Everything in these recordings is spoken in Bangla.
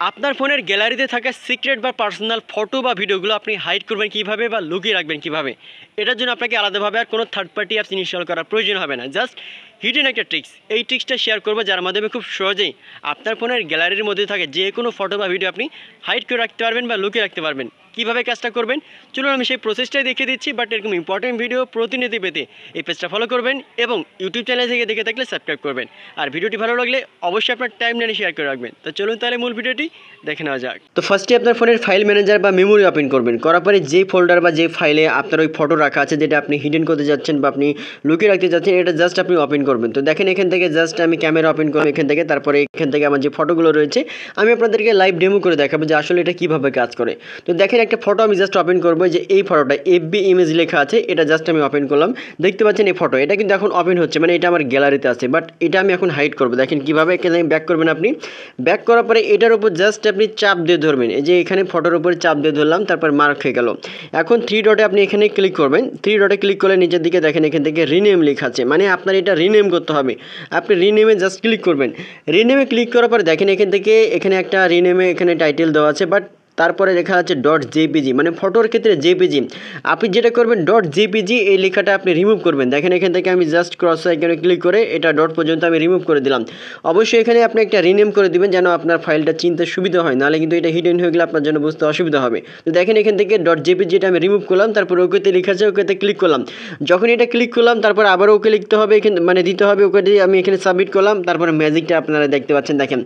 আপনার ফোনের গ্যালারিতে থাকা সিক্রেট বা পার্সোনাল ফটো বা ভিডিওগুলো আপনি হাইড করবেন কীভাবে বা লুকিয়ে রাখবেন কীভাবে, এটার জন্য আপনাকে আলাদাভাবে আর কোনো থার্ড পার্টি অ্যাপস ইনস্টল করার প্রয়োজন হবে না। জাস্ট হিডেন একটা ট্রিক্স, এই ট্রিক্সটা শেয়ার করবো যার মাধ্যমে খুব সহজেই আপনার ফোনের গ্যালারির মধ্যে থাকে যে কোনো ফটো বা ভিডিও আপনি হাইড করে রাখতে পারবেন বা লুকিয়ে রাখতে পারবেন। কীভাবে কাজটা করবেন চলুন আমি সেই প্রসেসটাই দেখিয়ে দিচ্ছি। বাট এরকম ইম্পর্টেন্ট ভিডিও প্রতিনিধি পেতে এই পেজটা ফলো করবেন এবং ইউটিউব চ্যানেল থেকে দেখে থাকলে সাবস্ক্রাইব করবেন। আর ভিডিওটি ভালো লাগলে অবশ্যই আপনার টাইম লাইনে শেয়ার করে রাখবেন। তো চলুন তাহলে মূল ভিডিওটি দেখে নেওয়া যাক। তো ফার্স্টে আপনার ফোনের ফাইল ম্যানেজার বা মেমোরি ওপেন করবেন। করার পরে যে ফোল্ডার বা যে ফাইলে আপনার ওই ফটো রাখা আছে যেটা আপনি হিডেন করতে যাচ্ছেন বা আপনি লুকিয়ে রাখতে যাচ্ছেন, এটা জাস্ট আপনি ওপেন করবেন। তো দেখেন এখান থেকে জাস্ট আমি ক্যামেরা ওপেন করব এখান থেকে, তারপরে এখান থেকে আমার যে ফটোগুলো রয়েছে আমি আপনাদেরকে লাইভ ডেমো করে দেখাবো যে আসলে এটা কীভাবে কাজ করে। তো দেখেন একটা ফটো আমি জাস্ট ওপেন করবো, যে এই ফটোটা এফবি ইমেজ লেখা আছে, এটা জাস্ট আমি ওপেন করলাম। দেখতে পাচ্ছেন এই ফটো, এটা কিন্তু এখন ওপেন হচ্ছে, মানে এটা আমার গ্যালারিতে আছে, বাট এটা আমি এখন হাইড করবো। দেখেন কীভাবে, এখানে ব্যাক করবেন। আপনি ব্যাক করার পরে এটার উপর জাস্ট আপনি চাপ দিয়ে ধরবেন, এই যে এখানে ফটোর উপরে চাপ দিয়ে ধরলাম, তারপর মার্ক হয়ে গেল। এখন থ্রি ডটে আপনি এখানে ক্লিক করবেন। থ্রি ডটে ক্লিক করলে নিচের দিকে দেখেন এখান থেকে রিনেম লেখা আছে, মানে আপনার এটা রিনেম করতে হবে। আপনি রিনেমে জাস্ট ক্লিক করবেন। রিনেমে ক্লিক করার পর দেখেন এখান থেকে এখানে একটা রিনেমে এখানে টাইটেল দেওয়া আছে, বাট তারপরে লেখা আছে .jpg, মানে ফটোর ক্ষেত্রে জেপিজি। আপনি যেটা করবেন .jpg এই লেখাটা আপনি রিমুভ করবেন। দেখেন এখান থেকে আমি জাস্ট ক্রস আইকনে ক্লিক করে এটা ডট পর্যন্ত আমি রিমুভ করে দিলাম। অবশ্যই এখানে আপনি একটা রিনেম করে দিবেন যেন আপনার ফাইলটা চিনতে সুবিধা হয়, নাহলে কিন্তু এটা হিডেন হয়ে গেলে আপনার জন্য বুঝতে অসুবিধা হবে। তো দেখেন এখান থেকে .jpg এটা আমি রিমুভ করলাম, তারপর ওকেতে লেখা আছে, ওকেতে ক্লিক করলাম। যখন এটা ক্লিক করলাম তারপর আবার ওকে লিখতে হবে, এখানে মানে দিতে হবে, ওকে দিয়ে আমি এখানে সাবমিট করলাম। তারপরে ম্যাজিকটা আপনারা দেখতে পাচ্ছেন, দেখেন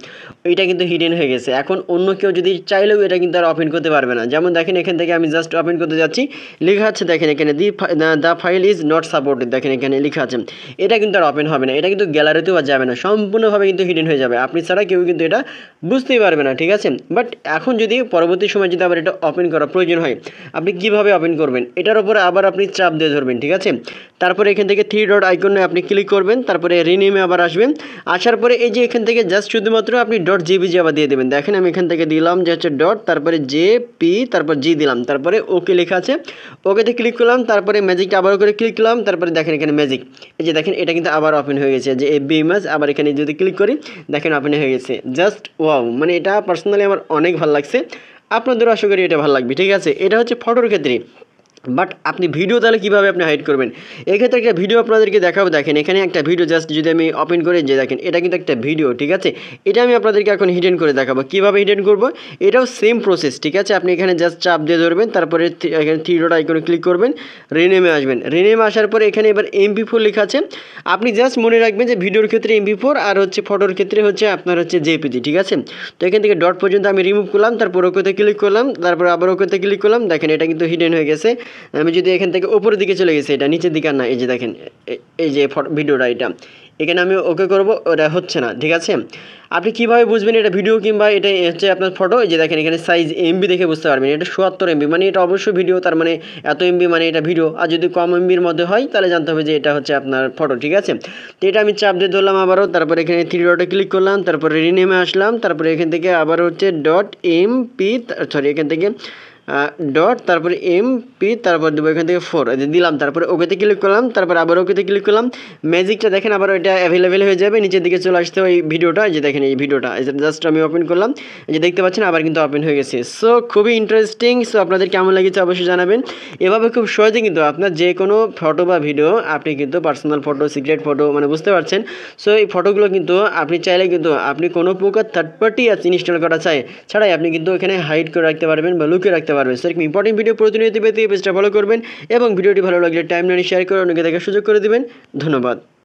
এটা কিন্তু হিডেন হয়ে গেছে। এখন অন্য কেউ যদি চাইলেও এটা কিন্তু আর ওপেন করতে পারবে না। যেমন দেখেন এখান থেকে আমি জাস্ট ওপেন করতে যাচ্ছি, লেখা আছে দেখেন এখানে the file is not supported, দেখেন এখানে লেখা আছে। এটা কিন্তু আর ওপেন হবে না, এটা কিন্তু গ্যালারিতেও আর যাবে না, সম্পূর্ণভাবে কিন্তু হিডেন হয়ে যাবে। আপনি ছাড়া কেউ কিন্তু এটা বুঝতেই পারবে না, ঠিক আছে। বাট এখন যদি পরবর্তী সময় যদি আবার এটা ওপেন করা প্রয়োজন হয়, আপনি কীভাবে ওপেন করবেন, এটার উপরে আবার আপনি চাপ দিয়ে ধরবেন, ঠিক আছে। তারপরে এখান থেকে থ্রি ডট আইকনে আপনি ক্লিক করবেন, তারপরে রিনেমে আবার আসবেন। আসার পরে এই যে এখান থেকে জাস্ট শুধুমাত্র আপনি .jpg আবার দিয়ে দেবেন। দেখেন আমি এখান থেকে দিলাম যে হচ্ছে ডট, তারপরে জেপি, তারপর জি দিলাম, তারপরে ওকে লেখা আছে, ওকেতে ক্লিক করলাম। তারপরে ম্যাজিকটা আবার করে ক্লিক করলাম, তারপরে দেখেন এখানে ম্যাজিক, এই যে দেখেন এটা কিন্তু আবার ওপেন হয়ে গেছে, যে এফবি ইমেজ। আবার এখানে যদি ক্লিক করি দেখেন ওপেন হয়ে গেছে। জাস্ট ওয়াও, মানে এটা পার্সোনালি আমার অনেক ভালো লাগছে, আপনাদেরও আশা করি এটা ভালো লাগবে, ঠিক আছে। এটা হচ্ছে ফটোর ক্ষেত্রে। বাট আপনি ভিডিও তাহলে কীভাবে আপনি হাইড করবেন, এক্ষেত্রে একটা ভিডিও আপনাদেরকে দেখাবো। দেখেন এখানে একটা ভিডিও জাস্ট যদি আমি ওপেন করে, যে দেখেন এটা কিন্তু একটা ভিডিও, ঠিক আছে। এটা আমি আপনাদেরকে এখন হিডেন করে দেখাবো, কীভাবে হিডেন করব। এটাও সেম প্রসেস, ঠিক আছে। আপনি এখানে জাস্ট চাপ দিয়ে ধরবেন, তারপরে এখানে থ্রি ডট আইকনে ক্লিক করবেন, রিনেমে আসবেন। রিনেমে আসার পরে এখানে এবার MP4 লেখা আছে। আপনি জাস্ট মনে রাখবেন যে ভিডিওর ক্ষেত্রে MP4 আর হচ্ছে ফটোর ক্ষেত্রে হচ্ছে আপনার হচ্ছে জেপিজি, ঠিক আছে। তো এখান থেকে ডট পর্যন্ত আমি রিমুভ করলাম, তারপর ওকেতে ক্লিক করলাম, তারপর আবার ওকেতে ক্লিক করলাম। দেখেন এটা কিন্তু হিডেন হয়ে গেছে। আমি যদি এখান থেকে উপরের দিকে চলে গেছে, এটা নিচের দিকে আর না, এই যে দেখেন এই যে ভিডিওটা, এটা এখানে আমি ওকে করব, ওটা হচ্ছে না, ঠিক আছে। আপনি কীভাবে বুঝবেন এটা ভিডিও কিংবা এটা হচ্ছে আপনার ফটো, এই যে দেখেন এখানে সাইজ এমবি দেখে বুঝতে পারবেন, এটা ৭৪ MB, মানে এটা অবশ্যই ভিডিও, তার মানে এত MB মানে এটা ভিডিও। আর যদি কম MBর মধ্যে হয় তাহলে জানতে হবে যে এটা হচ্ছে আপনার ফটো, ঠিক আছে। তো এটা আমি চাপ দিয়ে ধরলাম আবারও, তারপরে এখানে থ্রি ডটে ক্লিক করলাম, তারপরে রিনেমে আসলাম, তারপরে এখান থেকে আবার হচ্ছে .mp, সরি এখান থেকে ডট, তারপরে MP, তারপর দেবো এখান থেকে 4 দিলাম, তারপরে ওকেতে ক্লিক করলাম, তারপর আবার ওকেতে ক্লিক করলাম। ম্যাজিকটা দেখেন আবার এটা অ্যাভেলেবেল হয়ে যাবে, নিচের দিকে চলে আসতে ওই ভিডিওটা, যে দেখেন এই ভিডিওটা জাস্ট আমি ওপেন করলাম, এই যে দেখতে পাচ্ছেন আবার কিন্তু ওপেন হয়ে গেছে। সো খুবই ইন্টারেস্টিং। সো আপনাদের কেমন লেগেছে অবশ্যই জানাবেন। এভাবে খুব সহজে কিন্তু আপনার যে কোনো ফটো বা ভিডিও আপনি কিন্তু পার্সোনাল ফটো, সিক্রেট ফটো, মানে বুঝতে পারছেন। সো এই ফটোগুলো কিন্তু আপনি চাইলে কিন্তু আপনি কোনো প্রকার থার্ড পার্টি অ্যাপস ইনস্টল করা ছাড়াই আপনি কিন্তু এখানে হাইড করে রাখতে পারবেন বা লুকিয়ে রাখতে পারবেন। সেরকম ইম্পর্টেন্ট ভিডিও প্রতিনিয়ত পেতে এই পেজটা ফলো করবেন এবং ভিডিওটি ভালো লাগলে টাইম লাইনে শেয়ার করে অন্যকে দেখার সুযোগ করে দেবেন। ধন্যবাদ।